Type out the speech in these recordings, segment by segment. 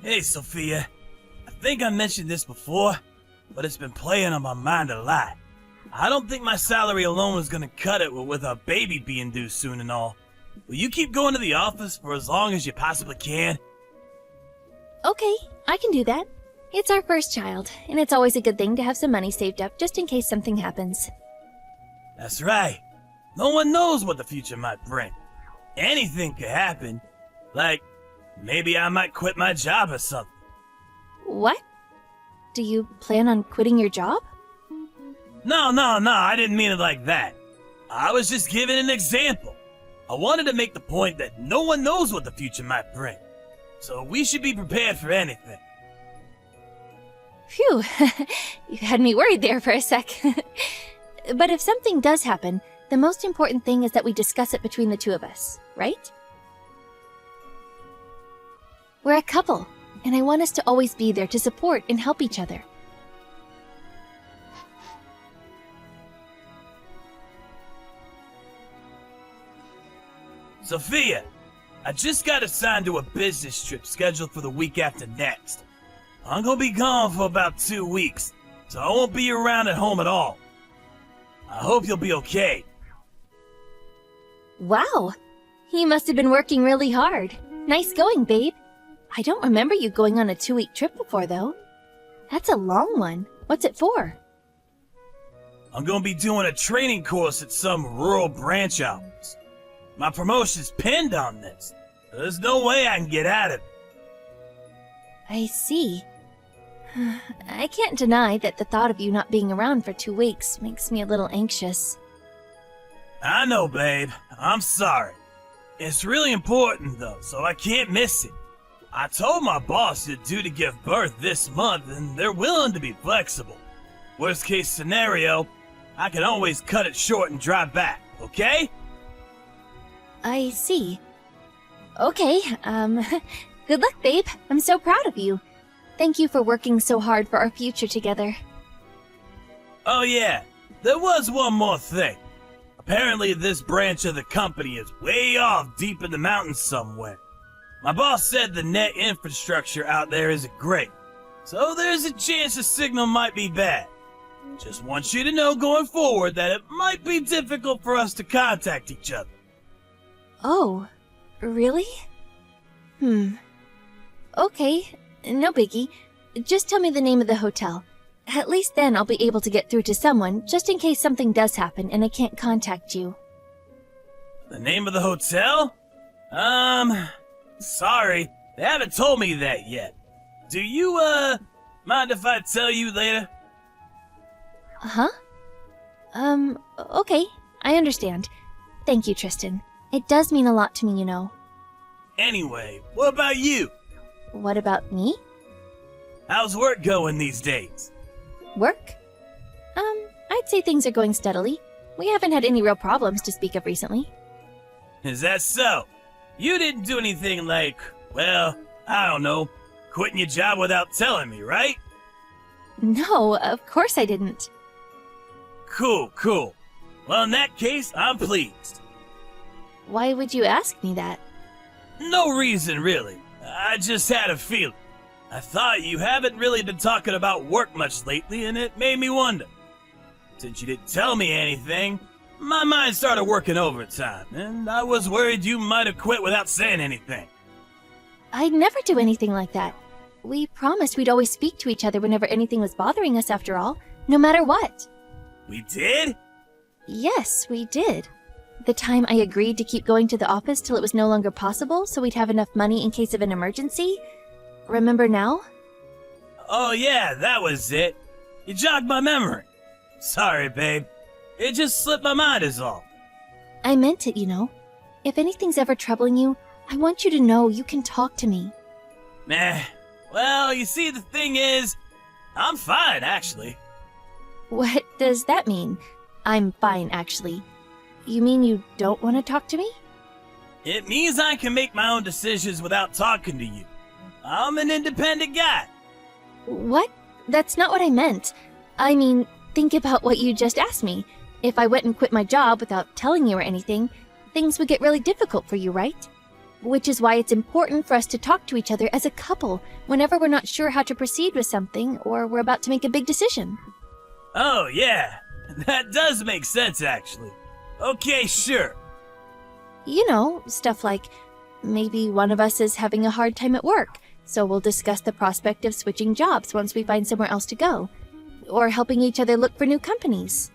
Hey, Sophia. I think I mentioned this before, but it's been playing on my mind a lot. I don't think my salary alone is gonna cut it with our baby being due soon and all. Will you keep going to the office for as long as you possibly can? Okay, I can do that. It's our first child, and it's always a good thing to have some money saved up just in case something happens. That's right. No one knows what the future might bring. Anything could happen. Like, maybe I might quit my job or something. What? Do you plan on quitting your job? No, I didn't mean it like that. I was just giving an example. I wanted to make the point that no one knows what the future might bring. So we should be prepared for anything. Phew, you had me worried there for a sec. But if something does happen, the most important thing is that we discuss it between the two of us, right? We're a couple, and I want us to always be there to support and help each other. Sophia, I just got assigned to a business trip scheduled for the week after next. I'm gonna be gone for about 2 weeks, so I won't be around at home at all. I hope you'll be okay. Wow, he must have been working really hard. Nice going, babe. I don't remember you going on a 2-week trip before, though. That's a long one. What's it for? I'm gonna be doing a training course at some rural branch office. My promotion's pinned on this. There's no way I can get out of it. I see. I can't deny that the thought of you not being around for 2 weeks makes me a little anxious. I know, babe. I'm sorry. It's really important, though, so I can't miss it. I told my boss you're due to give birth this month, and they're willing to be flexible. Worst case scenario, I can always cut it short and drive back, okay? I see. Okay, good luck, babe. I'm so proud of you. Thank you for working so hard for our future together. Oh yeah, there was one more thing. Apparently this branch of the company is way off deep in the mountains somewhere. My boss said the net infrastructure out there isn't great, so there's a chance the signal might be bad. Just want you to know going forward that it might be difficult for us to contact each other. Oh, really? Okay, no biggie. Just tell me the name of the hotel. At least then I'll be able to get through to someone, just in case something does happen and I can't contact you. The name of the hotel? Sorry, they haven't told me that yet. Do you, mind if I tell you later? Huh? Okay, I understand. Thank you, Tristan. It does mean a lot to me, you know. Anyway, what about you? What about me? How's work going these days? Work? I'd say things are going steadily. We haven't had any real problems to speak of recently. Is that so? You didn't do anything like, well, I don't know, quitting your job without telling me, right? No, of course I didn't. Cool. Well, in that case, I'm pleased. Why would you ask me that? No reason, really. I just had a feeling. I thought you haven't really been talking about work much lately, and it made me wonder. Since you didn't tell me anything, my mind started working overtime, and I was worried you might have quit without saying anything. I'd never do anything like that. We promised we'd always speak to each other whenever anything was bothering us after all, no matter what. We did? Yes, we did. The time I agreed to keep going to the office till it was no longer possible so we'd have enough money in case of an emergency. Remember now? Oh yeah, that was it. You jogged my memory. Sorry, babe. It just slipped my mind is all. I meant it, you know. If anything's ever troubling you, I want you to know you can talk to me. Well, you see, the thing is, I'm fine, actually. What does that mean? I'm fine, actually. You mean you don't want to talk to me? It means I can make my own decisions without talking to you. I'm an independent guy. What? That's not what I meant. I mean, think about what you just asked me. If I went and quit my job without telling you or anything, things would get really difficult for you, right? which is why it's important for us to talk to each other as a couple whenever we're not sure how to proceed with something or we're about to make a big decision. Oh, yeah. That does make sense, actually. Okay, sure. You know, stuff like maybe one of us is having a hard time at work, so we'll discuss the prospect of switching jobs once we find somewhere else to go, or helping each other look for new companies.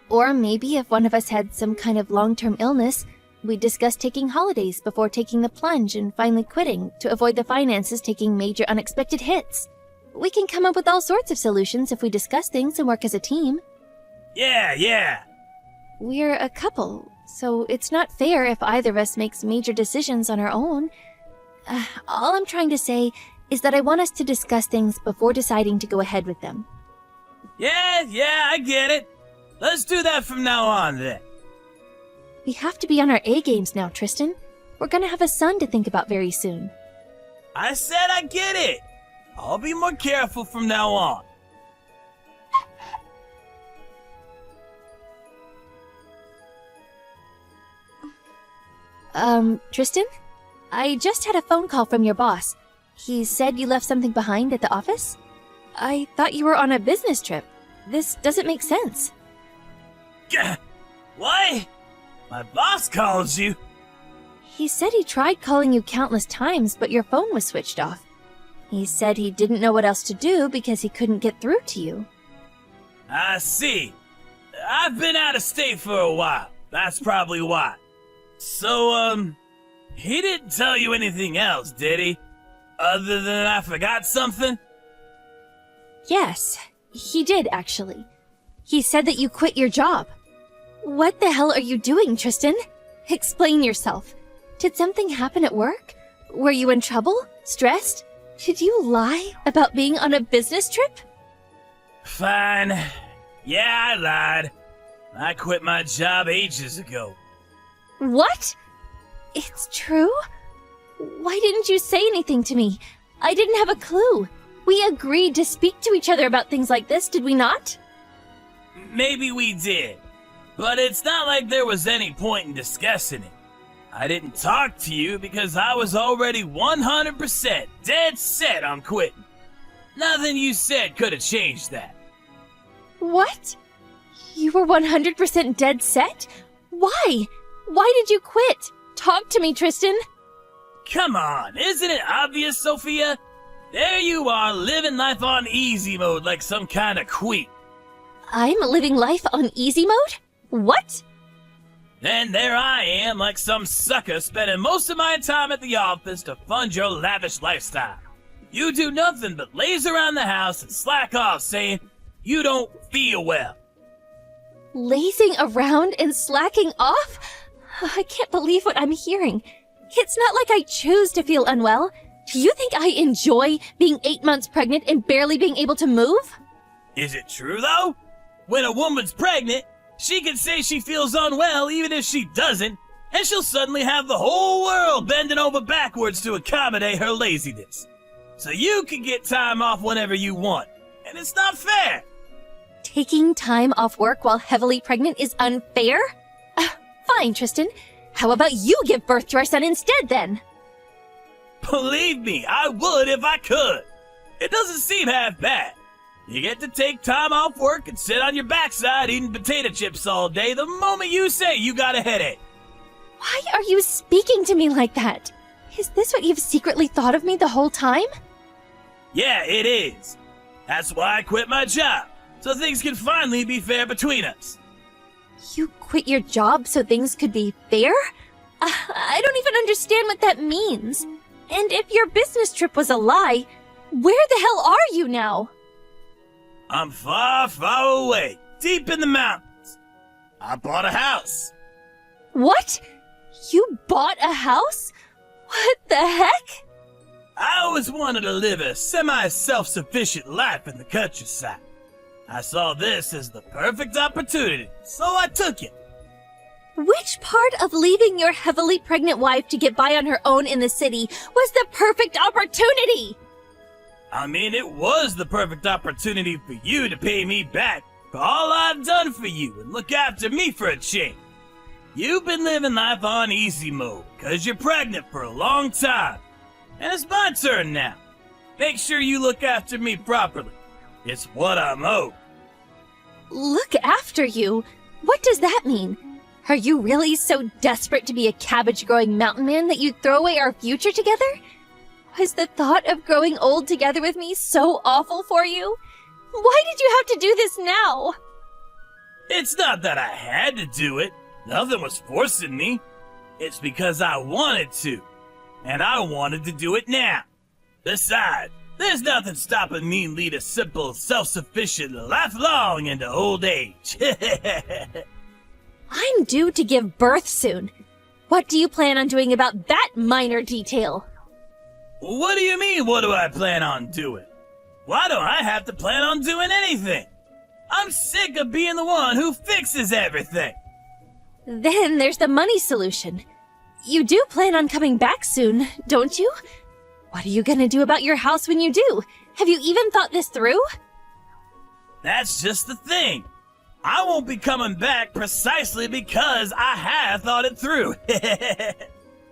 Or maybe if one of us had some kind of long-term illness, we'd discuss taking holidays before taking the plunge and finally quitting to avoid the finances taking major unexpected hits. We can come up with all sorts of solutions if we discuss things and work as a team. Yeah. We're a couple, so it's not fair if either of us makes major decisions on our own. All I'm trying to say is that I want us to discuss things before deciding to go ahead with them. Yeah, I get it. Let's do that from now on, then. We have to be on our A-games now, Tristan. We're gonna have a son to think about very soon. I said I get it. I'll be more careful from now on. Tristan? I just had a phone call from your boss. He said you left something behind at the office? I thought you were on a business trip. This doesn't make sense. What? My boss calls you? He said he tried calling you countless times, but your phone was switched off. He said he didn't know what else to do because he couldn't get through to you. I see. I've been out of state for a while. That's probably why. So, he didn't tell you anything else, did he? Other than I forgot something? Yes, he did actually. He said that you quit your job. What the hell are you doing, Tristan? Explain yourself. Did something happen at work? Were you in trouble? Stressed? Did you lie about being on a business trip? Fine. Yeah, I lied. I quit my job ages ago. What? It's true? Why didn't you say anything to me? I didn't have a clue. We agreed to speak to each other about things like this, did we not? Maybe we did. But it's not like there was any point in discussing it. I didn't talk to you because I was already 100% dead set on quitting. Nothing you said could have changed that. What? You were 100% dead set? Why? Why did you quit? Talk to me, Tristan. Come on, isn't it obvious, Sophia? There you are, living life on easy mode like some kind of queen. I'm living life on easy mode? What? Then there I am, like some sucker, spending most of my time at the office to fund your lavish lifestyle. You do nothing but laze around the house and slack off, saying you don't feel well. Lazing around and slacking off? I can't believe what I'm hearing. It's not like I choose to feel unwell. Do you think I enjoy being 8 months pregnant and barely being able to move? Is it true, though? When a woman's pregnant, she can say she feels unwell even if she doesn't, and she'll suddenly have the whole world bending over backwards to accommodate her laziness. So you can get time off whenever you want, and it's not fair. Taking time off work while heavily pregnant is unfair? Fine, Tristan. How about you give birth to our son instead, then? Believe me, I would if I could. It doesn't seem half bad. You get to take time off work and sit on your backside eating potato chips all day the moment you say you got a headache. Why are you speaking to me like that? Is this what you've secretly thought of me the whole time? Yeah, it is. That's why I quit my job, so things can finally be fair between us. You quit your job so things could be fair? I don't even understand what that means. And if your business trip was a lie, where the hell are you now? I'm far, far away, deep in the mountains. I bought a house. What? You bought a house? What the heck? I always wanted to live a semi-self-sufficient life in the countryside. I saw this as the perfect opportunity, so I took it. Which part of leaving your heavily pregnant wife to get by on her own in the city was the perfect opportunity? I mean, it was the perfect opportunity for you to pay me back for all I've done for you and look after me for a change. You've been living life on easy mode, cause you're pregnant for a long time. And it's my turn now. Make sure you look after me properly. It's what I'm owed. Look after you? What does that mean? Are you really so desperate to be a cabbage-growing mountain man that you'd throw away our future together? Was the thought of growing old together with me so awful for you? Why did you have to do this now? It's not that I had to do it. Nothing was forcing me. It's because I wanted to. And I wanted to do it now. Besides, there's nothing stopping me lead a simple, self-sufficient life long into old age. I'm due to give birth soon. What do you plan on doing about that minor detail? What do you mean, what do I plan on doing? Why don't I have to plan on doing anything? I'm sick of being the one who fixes everything. Then there's the money solution. You do plan on coming back soon, don't you? What are you gonna do about your house when you do? Have you even thought this through? That's just the thing. I won't be coming back precisely because I have thought it through.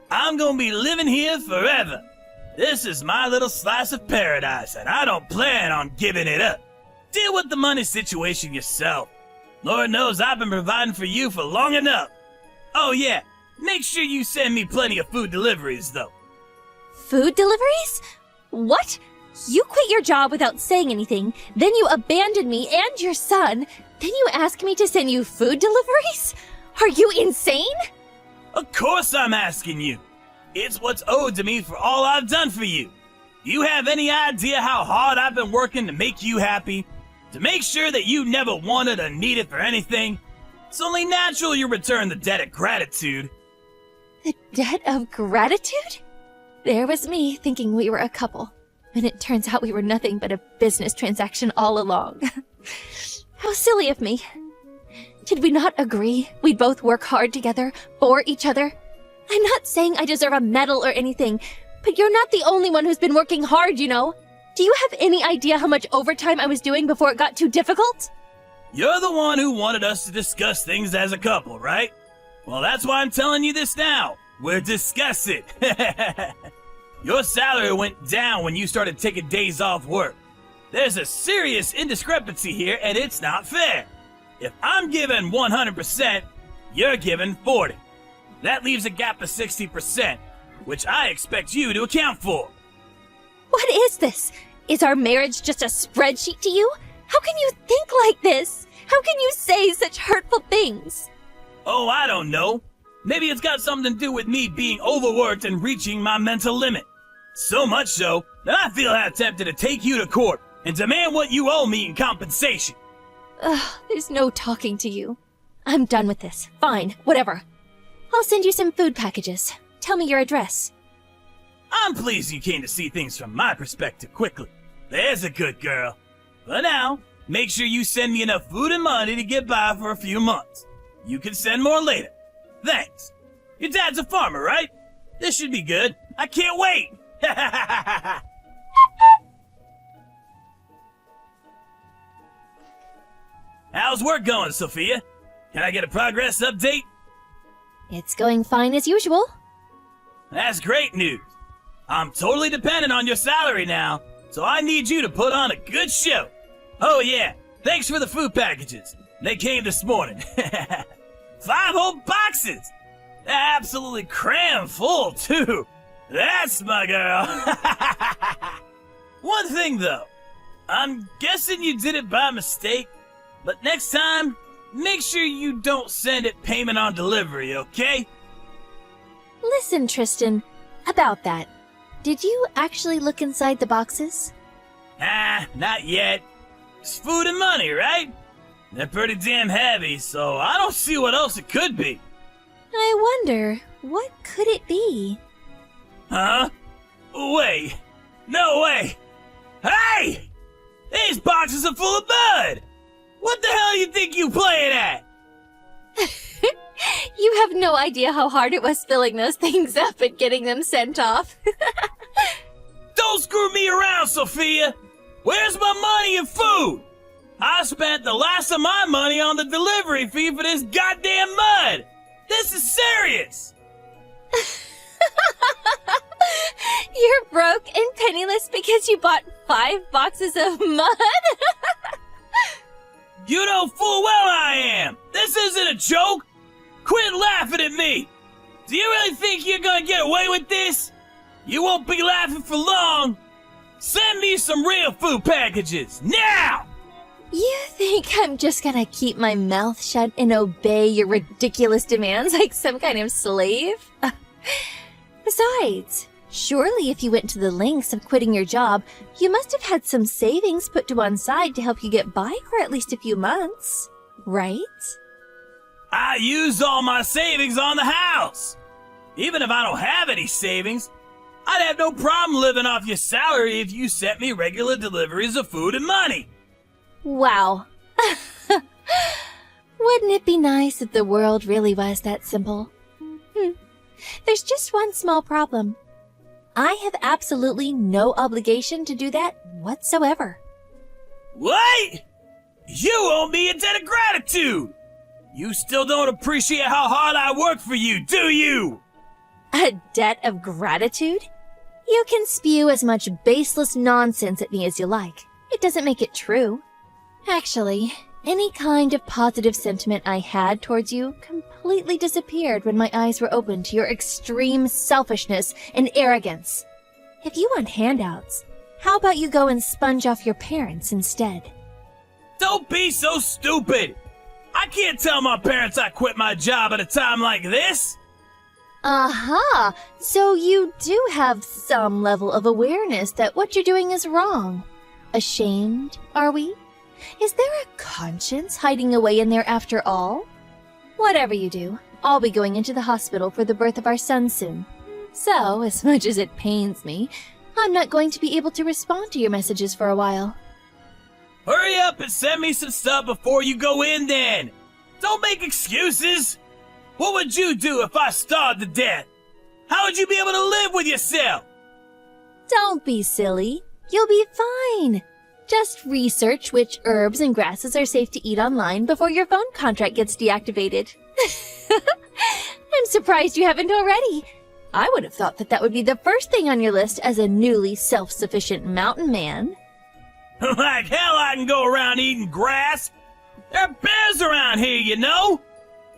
I'm gonna be living here forever. This is my little slice of paradise, and I don't plan on giving it up. Deal with the money situation yourself. Lord knows I've been providing for you for long enough. Oh yeah, make sure you send me plenty of food deliveries, though. Food deliveries? What? You quit your job without saying anything, then you abandoned me and your son, then you ask me to send you food deliveries? Are you insane? Of course I'm asking you. It's what's owed to me for all I've done for you. Do you have any idea how hard I've been working to make you happy? To make sure that you never wanted or needed for anything? It's only natural you return the debt of gratitude. The debt of gratitude? There was me thinking we were a couple, and it turns out we were nothing but a business transaction all along. How silly of me. Did we not agree we'd both work hard together for each other? I'm not saying I deserve a medal or anything, but you're not the only one who's been working hard, you know. Do you have any idea how much overtime I was doing before it got too difficult? You're the one who wanted us to discuss things as a couple, right? Well, that's why I'm telling you this now. We're discussing. Your salary went down when you started taking days off work. There's a serious indiscrepancy here, and it's not fair. If I'm giving 100%, you're giving 40%. That leaves a gap of 60%, which I expect you to account for. What is this? Is our marriage just a spreadsheet to you? How can you think like this? How can you say such hurtful things? Oh, I don't know. Maybe it's got something to do with me being overworked and reaching my mental limit. So much so that I feel half tempted to take you to court and demand what you owe me in compensation. Ugh, there's no talking to you. I'm done with this. Fine, whatever. I'll send you some food packages. Tell me your address. I'm pleased you came to see things from my perspective quickly. There's a good girl. But now, make sure you send me enough food and money to get by for a few months. You can send more later. Thanks. Your dad's a farmer, right? This should be good. I can't wait. How's work going, Sophia? Can I get a progress update? It's going fine as usual. That's great news. I'm totally dependent on your salary now, so I need you to put on a good show. Oh yeah, thanks for the food packages. They came this morning. 5 whole boxes! They're absolutely crammed full, too. That's my girl. One thing, though. I'm guessing you did it by mistake, but next time, make sure you don't send it payment on delivery, okay? Listen, Tristan, about that. Did you actually look inside the boxes? Not yet. It's food and money, right? They're pretty damn heavy, so I don't see what else it could be. I wonder, what could it be? Huh? Wait. No way. Hey! These boxes are full of mud! What the hell you think you playing at? You have no idea how hard it was filling those things up and getting them sent off. Don't screw me around, Sophia! Where's my money and food? I spent the last of my money on the delivery fee for this goddamn mud! This is serious! You're broke and penniless because you bought 5 boxes of mud? You know full well I am! This isn't a joke! Quit laughing at me! Do you really think you're gonna get away with this? You won't be laughing for long! Send me some real food packages, now! You think I'm just gonna keep my mouth shut and obey your ridiculous demands like some kind of slave? Besides, surely if you went to the lengths of quitting your job, you must have had some savings put to one side to help you get by for at least a few months, right? I used all my savings on the house! Even if I don't have any savings, I'd have no problem living off your salary if you sent me regular deliveries of food and money. Wow. Wouldn't it be nice if the world really was that simple? There's just one small problem. I have absolutely no obligation to do that whatsoever. What? You owe me a debt of gratitude! You still don't appreciate how hard I work for you, do you? A debt of gratitude? You can spew as much baseless nonsense at me as you like. It doesn't make it true. Actually, any kind of positive sentiment I had towards you completely disappeared when my eyes were opened to your extreme selfishness and arrogance. If you want handouts, how about you go and sponge off your parents instead? Don't be so stupid! I can't tell my parents I quit my job at a time like this! Aha! So you do have some level of awareness that what you're doing is wrong. Ashamed, are we? Is there a conscience hiding away in there after all? Whatever you do, I'll be going into the hospital for the birth of our son soon. So, as much as it pains me, I'm not going to be able to respond to your messages for a while. Hurry up and send me some stuff before you go in then! Don't make excuses! What would you do if I starved to death? How would you be able to live with yourself? Don't be silly. You'll be fine. Just research which herbs and grasses are safe to eat online before your phone contract gets deactivated. I'm surprised you haven't already. I would have thought that would be the first thing on your list as a newly self-sufficient mountain man. Like hell I can go around eating grass. There are bears around here, you know?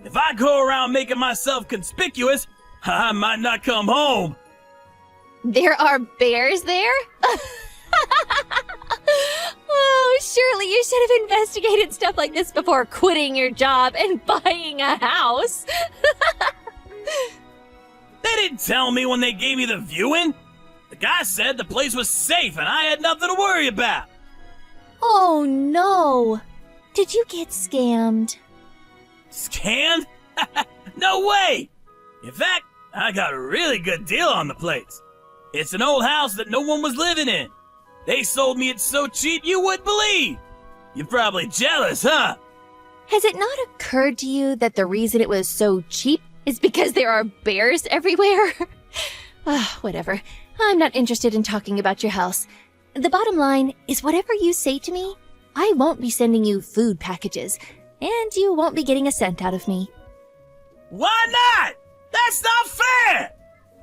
If I go around making myself conspicuous, I might not come home. There are bears there? Oh, surely you should have investigated stuff like this before quitting your job and buying a house. They didn't tell me when they gave me the viewing. The guy said the place was safe and I had nothing to worry about. Oh no. Did you get scammed? Scammed? No way! In fact, I got a really good deal on the place. It's an old house that no one was living in. They sold me it so cheap you wouldn't believe. You're probably jealous, huh? Has it not occurred to you that the reason it was so cheap is because there are bears everywhere? Whatever. I'm not interested in talking about your house. The bottom line is whatever you say to me, I won't be sending you food packages, and you won't be getting a cent out of me. Why not? That's not fair!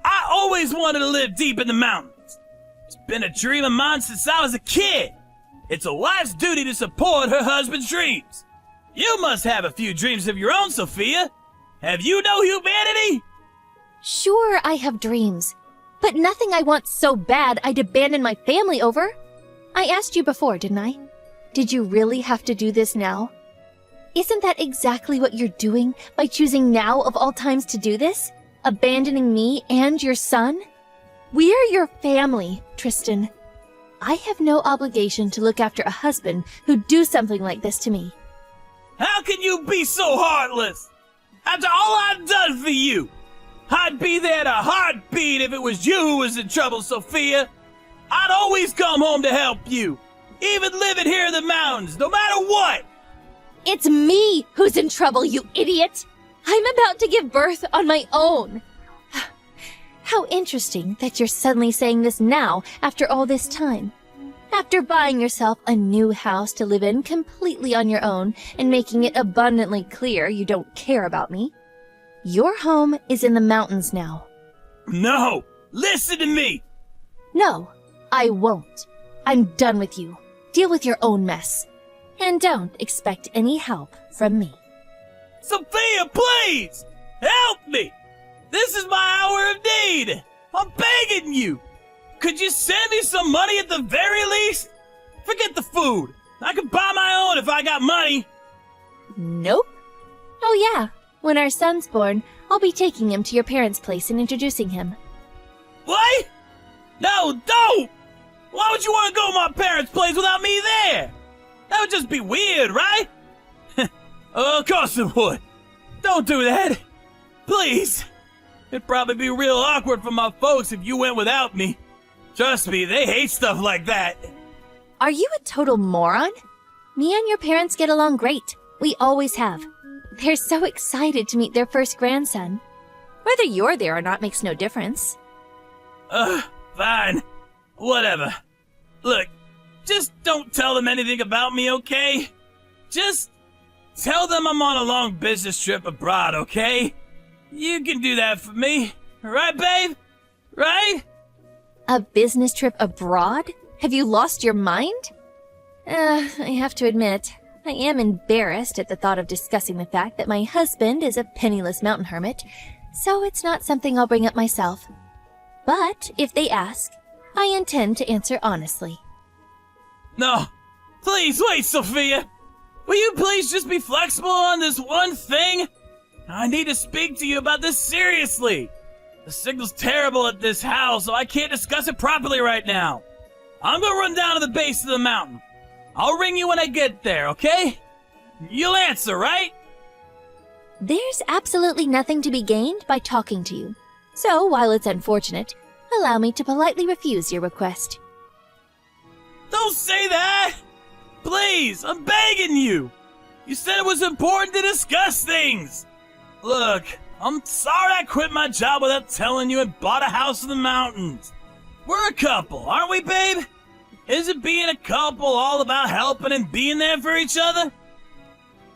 I always wanted to live deep in the mountains. It's been a dream of mine since I was a kid. It's a wife's duty to support her husband's dreams. You must have a few dreams of your own, Sophia. Have you no humanity? Sure, I have dreams, but nothing I want so bad I'd abandon my family over. I asked you before, didn't I? Did you really have to do this now? Isn't that exactly what you're doing by choosing now of all times to do this? Abandoning me and your son? We're your family, Tristan. I have no obligation to look after a husband who'd do something like this to me. How can you be so heartless? After all I've done for you, I'd be there in a heartbeat if it was you who was in trouble, Sophia. I'd always come home to help you, even living here in the mountains, no matter what. It's me who's in trouble, you idiot! I'm about to give birth on my own. How interesting that you're suddenly saying this now after all this time. After buying yourself a new house to live in completely on your own and making it abundantly clear you don't care about me. Your home is in the mountains now. No! Listen to me! No, I won't. I'm done with you. Deal with your own mess. And don't expect any help from me. Sophia, please! Help me! This is my hour of need! I'm begging you! Could you send me some money at the very least? Forget the food. I could buy my own if I got money. Nope. Oh yeah, when our son's born, I'll be taking him to your parents' place and introducing him. What? No, don't! Why would you want to go to my parents' place without me there? That would just be weird, right? Of course it would. Don't do that. Please. It'd probably be real awkward for my folks if you went without me. Trust me, they hate stuff like that. Are you a total moron? Me and your parents get along great. We always have. They're so excited to meet their first grandson. Whether you're there or not makes no difference. Fine. Whatever. Look, just don't tell them anything about me, okay? Just tell them I'm on a long business trip abroad, okay? You can do that for me. Right, babe? Right? A business trip abroad? Have you lost your mind? I have to admit, I am embarrassed at the thought of discussing the fact that my husband is a penniless mountain hermit, so it's not something I'll bring up myself. But if they ask, I intend to answer honestly. No. Please, wait, Sophia. Will you please just be flexible on this one thing? I need to speak to you about this seriously. The signal's terrible at this house, so I can't discuss it properly right now. I'm gonna run down to the base of the mountain. I'll ring you when I get there, okay? You'll answer, right? There's absolutely nothing to be gained by talking to you. So, while it's unfortunate, allow me to politely refuse your request. Don't say that! Please, I'm begging you! You said it was important to discuss things! Look, I'm sorry I quit my job without telling you and bought a house in the mountains. We're a couple, aren't we, babe? Isn't being a couple all about helping and being there for each other?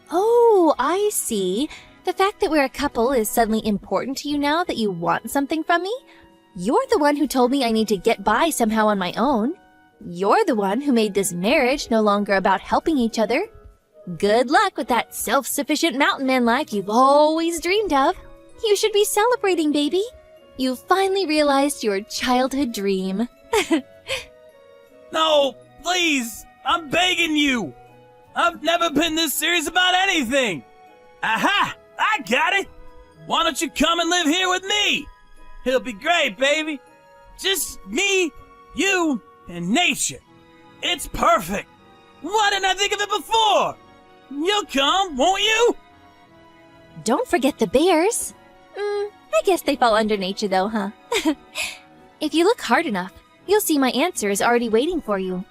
Oh, I see. The fact that we're a couple is suddenly important to you now that you want something from me? You're the one who told me I need to get by somehow on my own. You're the one who made this marriage no longer about helping each other. Good luck with that self-sufficient mountain man life you've always dreamed of. You should be celebrating, baby. You finally realized your childhood dream. No, please, I'm begging you. I've never been this serious about anything. Aha, I got it. Why don't you come and live here with me? It'll be great, baby. Just me, you, and nature. It's perfect. Why didn't I think of it before? You'll come, won't you? Don't forget the bears. I guess they fall under nature though, huh? If you look hard enough, you'll see my answer is already waiting for you.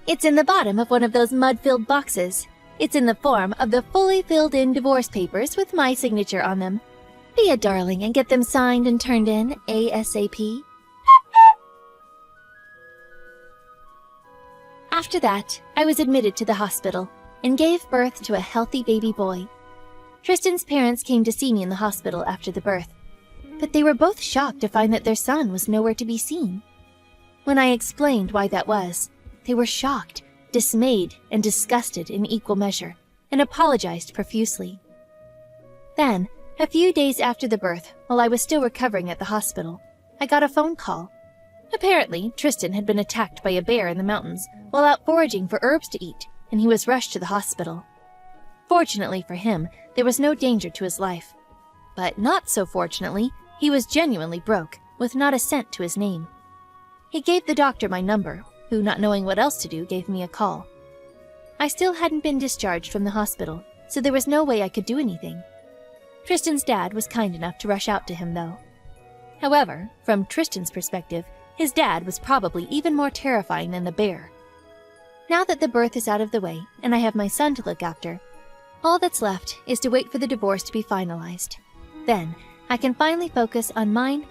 It's in the bottom of one of those mud-filled boxes. It's in the form of the fully filled-in divorce papers with my signature on them. Be a darling and get them signed and turned in ASAP. After that, I was admitted to the hospital and gave birth to a healthy baby boy. Tristan's parents came to see me in the hospital after the birth, but they were both shocked to find that their son was nowhere to be seen. When I explained why that was, they were shocked, dismayed, and disgusted in equal measure, and apologized profusely. Then, a few days after the birth, while I was still recovering at the hospital, I got a phone call. Apparently, Tristan had been attacked by a bear in the mountains while out foraging for herbs to eat, and he was rushed to the hospital. Fortunately for him, there was no danger to his life. But not so fortunately, he was genuinely broke, with not a cent to his name. He gave the doctor my number, who, not knowing what else to do, gave me a call. I still hadn't been discharged from the hospital, so there was no way I could do anything. Tristan's dad was kind enough to rush out to him, though. However, from Tristan's perspective, his dad was probably even more terrifying than the bear. Now that the birth is out of the way, and I have my son to look after, all that's left is to wait for the divorce to be finalized. Then, I can finally focus on mine